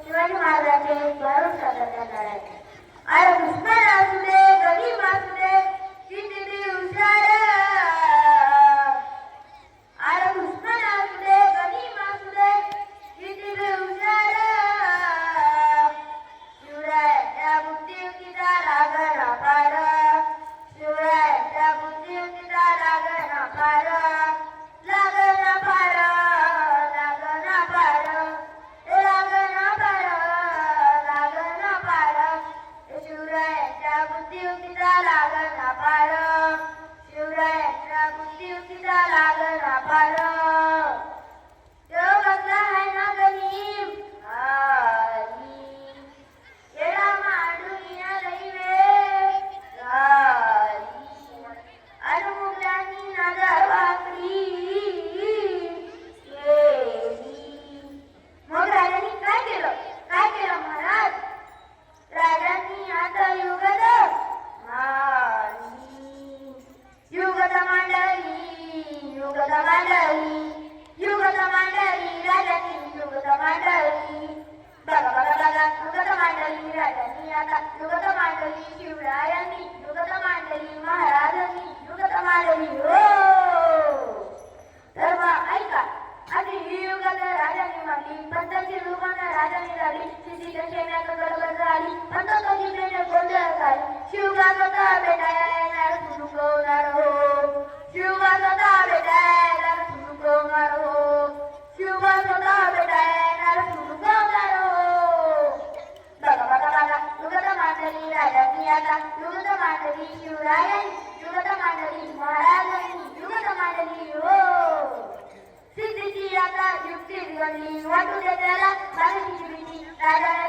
शिवाजी महाराजांचे स्वरूप सादर करणार आहे. अरे दुश्मन असू दे, गरीब असू दे, किती बी हुशार. अरे दुश्मन असू दे, गरीब असू दे, किती बी हुशार. शिवरायांच्या बुद्धियुक्तीचा लागना फार. शिवरायांच्या बुद्धियुक्तीचा लागना फार. लागना फार, लागना फार, लागना फार, लागना फार. शिवरायांच्या बुद्धियुक्तीचा लागना फार. शिवरायांच्या बुद्धियुक्तीचा लागना फार. देव बसला आहे ना गरीब घाली. येडा मांडून या दैवे घाली. अनुमुलांनी नजर वाकडी केली. मग राजांनी काय केलं? काय केलं महाराज? राजांनी आता युगत मांडली. युगत मांडली, युगत मांडली, युगत मांडली. राजांनी युगत मांडली. बघा बघा बघा, युगत मांडली राजांनी आता युगत मांडली. शिवरायांनी युगत मांडली, महाराजांनी युगत मांडली. हो तर मग ऐका, आधी ही युगत राजांनी मांडली. पंतांची रुबान राजांनी झाली. शिशीच्या शेण्यात गडबड झाली. पंतांची प्रेम गोंधळ झाली. शिवगाचा भेटायला सुरुकवणार हो. शिवगाचा भेटायला सुरुकवणार हो. शिवगाचा भेटायला सुरुकवणार हो. बघा बघा बघा, युगत मांडली राजांनी आता युगत मांडली. शिवरायांनी युगत मांडली, महाराजांनी युगत मांडली. हो सिद्धीची आता युक्ती बिघडली. वाटू दे त्याला बागेची भीती. राजा